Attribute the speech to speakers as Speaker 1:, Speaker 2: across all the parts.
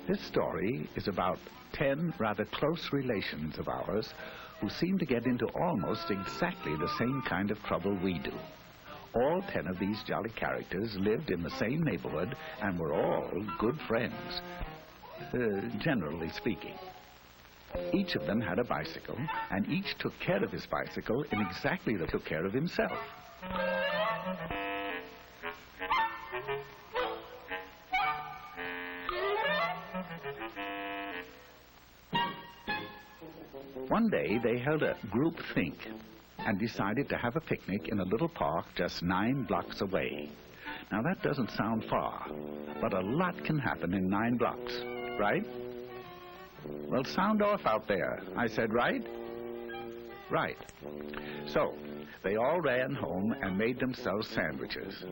Speaker 1: This story is about 10 rather close relations of ours who seem to get into almost exactly the same kind of trouble we do. All 10 of these jolly characters lived in the same neighborhood and were all good friends, generally speaking. Each of them had a bicycle, and each took care of his bicycle in exactly the way he took care of himself. One day they held a group think and decided to have a picnic in a little park just 9 blocks away. Now that doesn't sound far, but a lot can happen in 9 blocks, right? Well, sound off out there. I said right? Right. So they all ran home and made themselves sandwiches.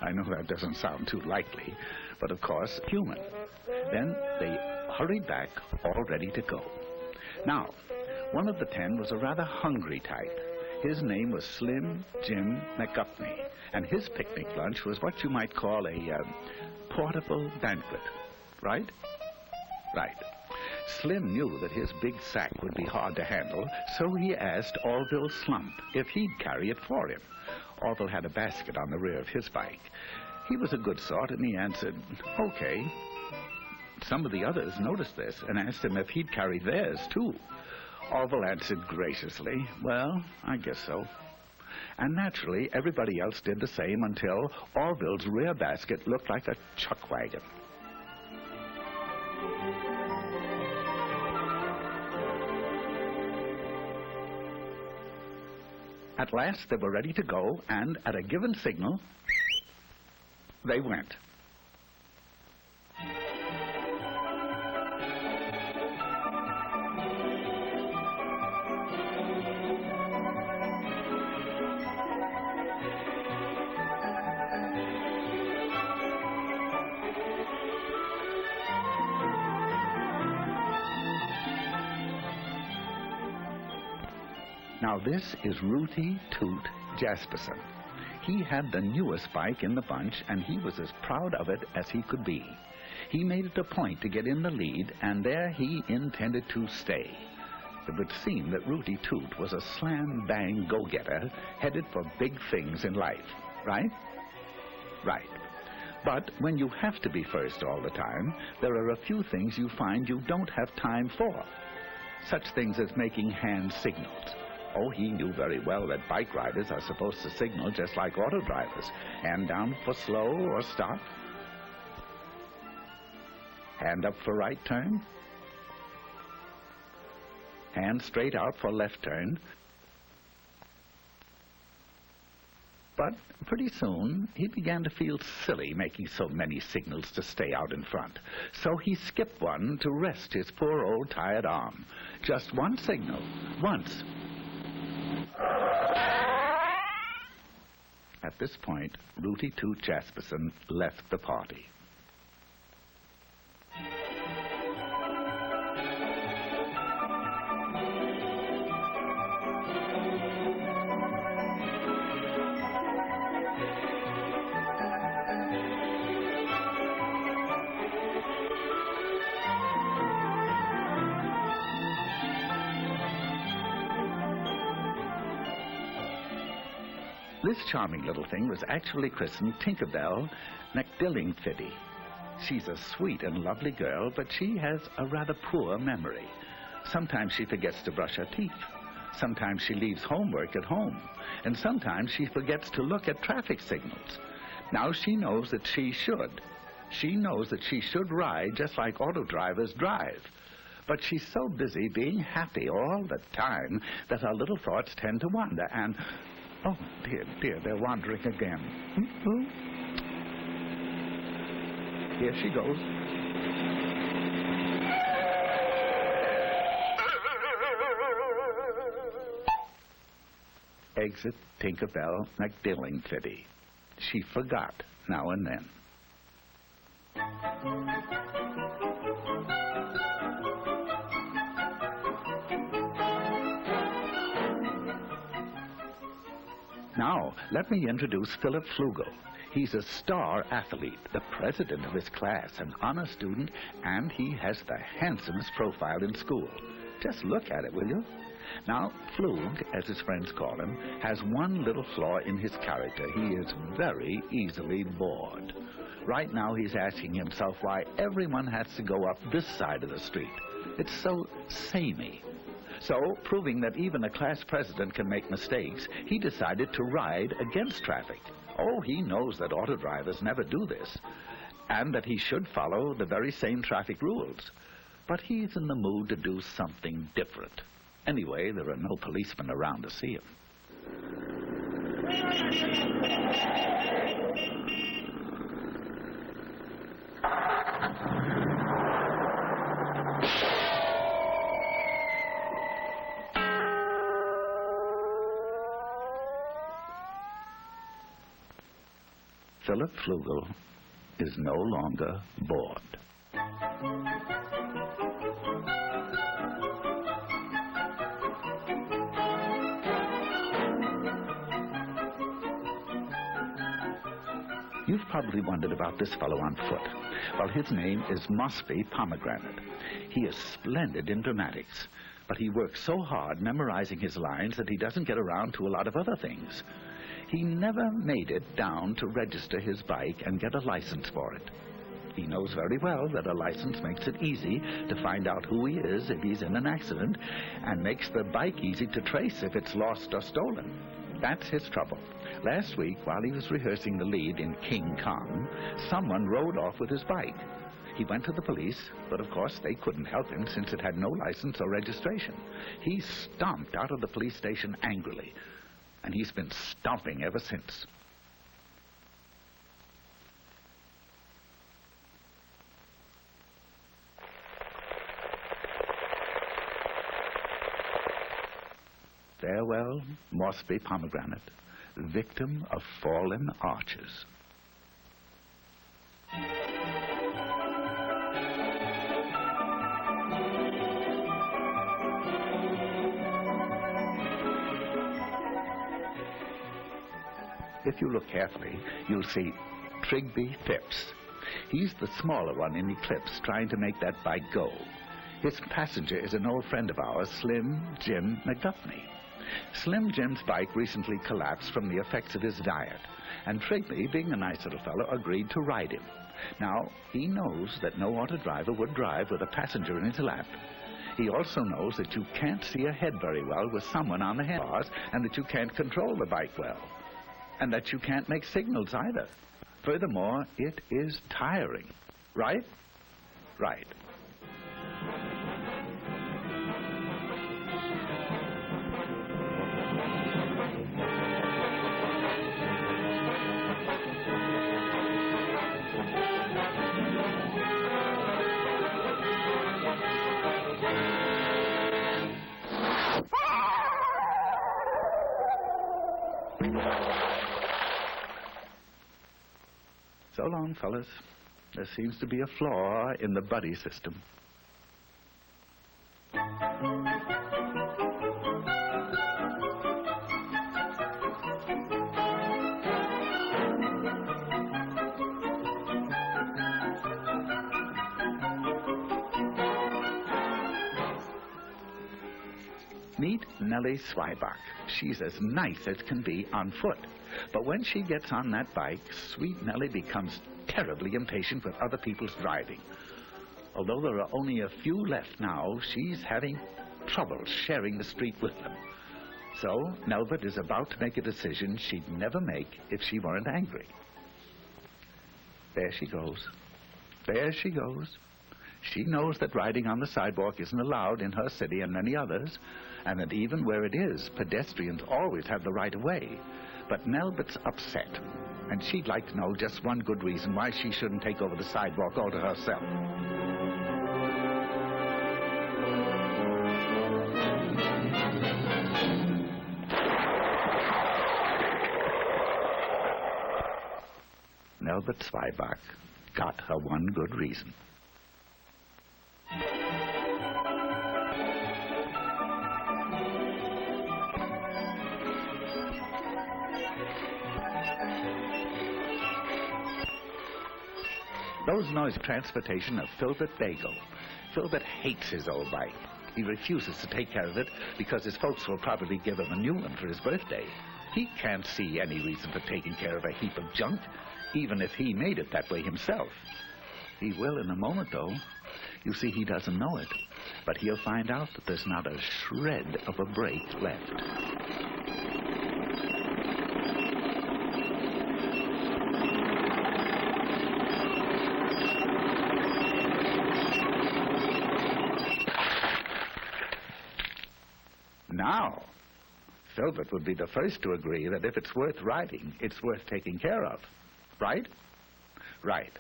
Speaker 1: I know that doesn't sound too likely, but of course human. Then they hurried back, all ready to go. Now, one of the 10 was a rather hungry type. His name was Slim Jim McGupney, and his picnic lunch was what you might call a portable banquet, right? Right. Slim knew that his big sack would be hard to handle, so he asked Orville Slump if he'd carry it for him. Orville had a basket on the rear of his bike. He was a good sort, and he answered, okay. Some of the others noticed this and asked him if he'd carry theirs, too. Orville answered graciously, well, I guess so. And naturally, everybody else did the same until Orville's rear basket looked like a chuck wagon. At last, they were ready to go, and at a given signal, they went. Now this is Rooty Toot Jasperson. He had the newest bike in the bunch, and he was as proud of it as he could be. He made it a point to get in the lead, and there he intended to stay. It would seem that Rooty Toot was a slam-bang go-getter headed for big things in life, right? Right. But when you have to be first all the time, there are a few things you find you don't have time for. Such things as making hand signals. Oh, he knew very well that bike riders are supposed to signal just like auto drivers. Hand down for slow or stop. Hand up for right turn. Hand straight out for left turn. But pretty soon, he began to feel silly making so many signals to stay out in front. So he skipped one to rest his poor old tired arm. Just one signal, once. At this point, Rooty Toot Jasperson left the party. This charming little thing was actually christened Tinkerbell McDillingfiddy. She's a sweet and lovely girl, but she has a rather poor memory. Sometimes she forgets to brush her teeth. Sometimes she leaves homework at home. And sometimes she forgets to look at traffic signals. Now she knows that she should. She knows that she should ride just like auto drivers drive. But she's so busy being happy all the time that her little thoughts tend to wander and... Oh, dear, dear, they're wandering again. Here she goes. Exit Tinkerbell McDillingfitty. She forgot now and then. Now, let me introduce Philip Flugel. He's a star athlete, the president of his class, an honor student, and he has the handsomest profile in school. Just look at it, will you? Now, Flug, as his friends call him, has one little flaw in his character. He is very easily bored. Right now, he's asking himself why everyone has to go up this side of the street. It's so samey. So, proving that even a class president can make mistakes, he decided to ride against traffic. Oh, he knows that auto drivers never do this, and that he should follow the very same traffic rules. But he's in the mood to do something different. Anyway, there are no policemen around to see him. Philip Flugel is no longer bored. You've probably wondered about this fellow on foot. Well, his name is Mosby Pomegranate. He is splendid in dramatics, but he works so hard memorizing his lines that he doesn't get around to a lot of other things. He never made it down to register his bike and get a license for it. He knows very well that a license makes it easy to find out who he is if he's in an accident, and makes the bike easy to trace if it's lost or stolen. That's his trouble. Last week, while he was rehearsing the lead in King Kong, someone rode off with his bike. He went to the police, but of course they couldn't help him since it had no license or registration. He stomped out of the police station angrily, and he's been stomping ever since. Farewell, Mosby Pomegranate, victim of fallen arches. If you look carefully, you'll see Trigby Phipps. He's the smaller one in Eclipse, trying to make that bike go. His passenger is an old friend of ours, Slim Jim McDuffney. Slim Jim's bike recently collapsed from the effects of his diet, and Trigby, being a nice little fellow, agreed to ride him. Now, he knows that no auto driver would drive with a passenger in his lap. He also knows that you can't see ahead very well with someone on the handlebars, and that you can't control the bike well, and that you can't make signals either. Furthermore, it is tiring. Right? Right. So long, fellas. There seems to be a flaw in the buddy system. Meet Nellie Swibach. She's as nice as can be on foot. But when she gets on that bike, sweet Nellie becomes terribly impatient with other people's driving. Although there are only a few left now, she's having trouble sharing the street with them. So Nelbert is about to make a decision she'd never make if she weren't angry. There she goes. There she goes. She knows that riding on the sidewalk isn't allowed in her city and many others, and that even where it is, pedestrians always have the right of way. But Nelbert's upset, and she'd like to know just one good reason why she shouldn't take over the sidewalk all to herself. Albert Zweibach got her one good reason. Those noise transportation of Filbert Bagel. Filbert hates his old bike. He refuses to take care of it because his folks will probably give him a new one for his birthday. He can't see any reason for taking care of a heap of junk, even if he made it that way himself. He will in a moment, though. You see, he doesn't know it, but he'll find out that there's not a shred of a brake left. Now, Filbert would be the first to agree that if it's worth riding, it's worth taking care of. Right? Right.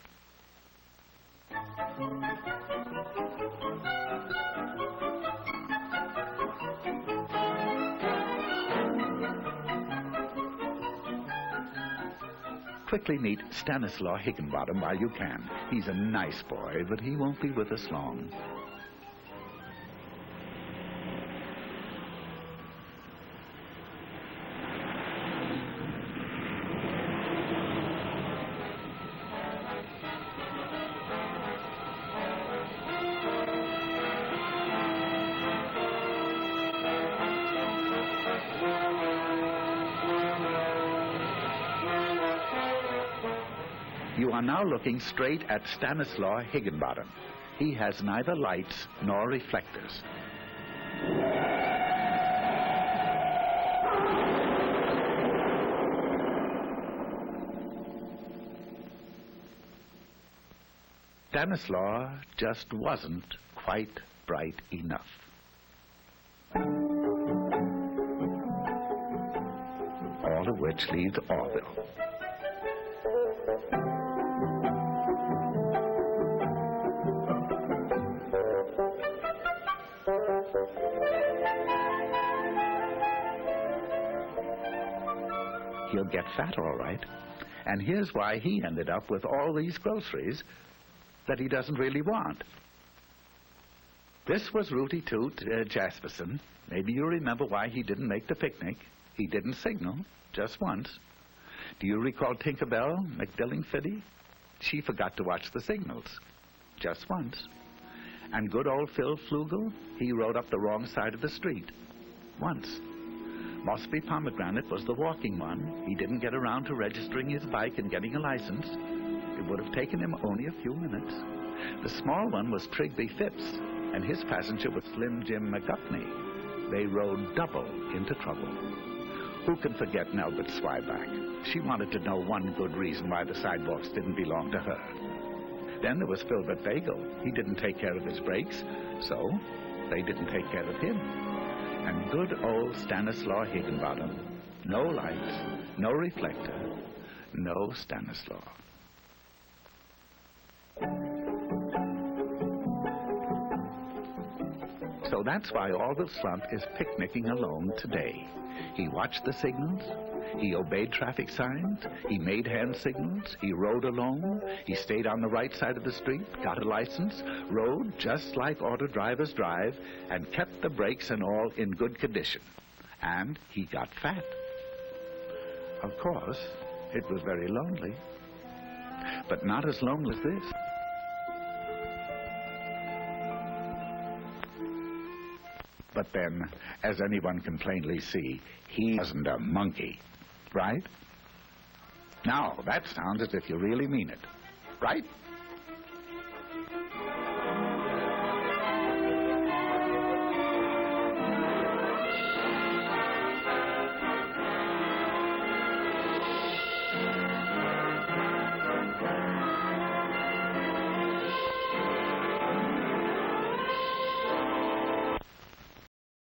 Speaker 1: Quickly meet Stanislaw Higginbottom while you can. He's a nice boy, but he won't be with us long. You are now looking straight at Stanislaw Higginbottom. He has neither lights nor reflectors. Stanislaw just wasn't quite bright enough. All of which leaves Orville. He'll get fat, all right. And here's why he ended up with all these groceries that he doesn't really want. This was Rooty Toot Jasperson. Maybe you remember why he didn't make the picnic. He didn't signal, just once. Do you recall Tinkerbell McDillingfiddy? She forgot to watch the signals, just once. And good old Phil Flugel, he rode up the wrong side of the street, once. Mossby Pomegranate was the walking one. He didn't get around to registering his bike and getting a license. It would have taken him only a few minutes. The small one was Trigby Phipps, and his passenger was Slim Jim McGupney. They rode double into trouble. Who can forget Nelbert Zweibach? She wanted to know one good reason why the sidewalks didn't belong to her. Then there was Filbert Bagel. He didn't take care of his brakes, so they didn't take care of him. And good old Stanislaw Higginbottom. No lights, no reflector, no Stanislaw. So that's why Orville Slump is picnicking alone today. He watched the signals, he obeyed traffic signs, he made hand signals, he rode alone, he stayed on the right side of the street, got a license, rode just like auto drivers drive, and kept the brakes and all in good condition. And he got fat. Of course, it was very lonely, but not as lonely as this. But then, as anyone can plainly see, he wasn't a monkey, right? Now, that sounds as if you really mean it, right?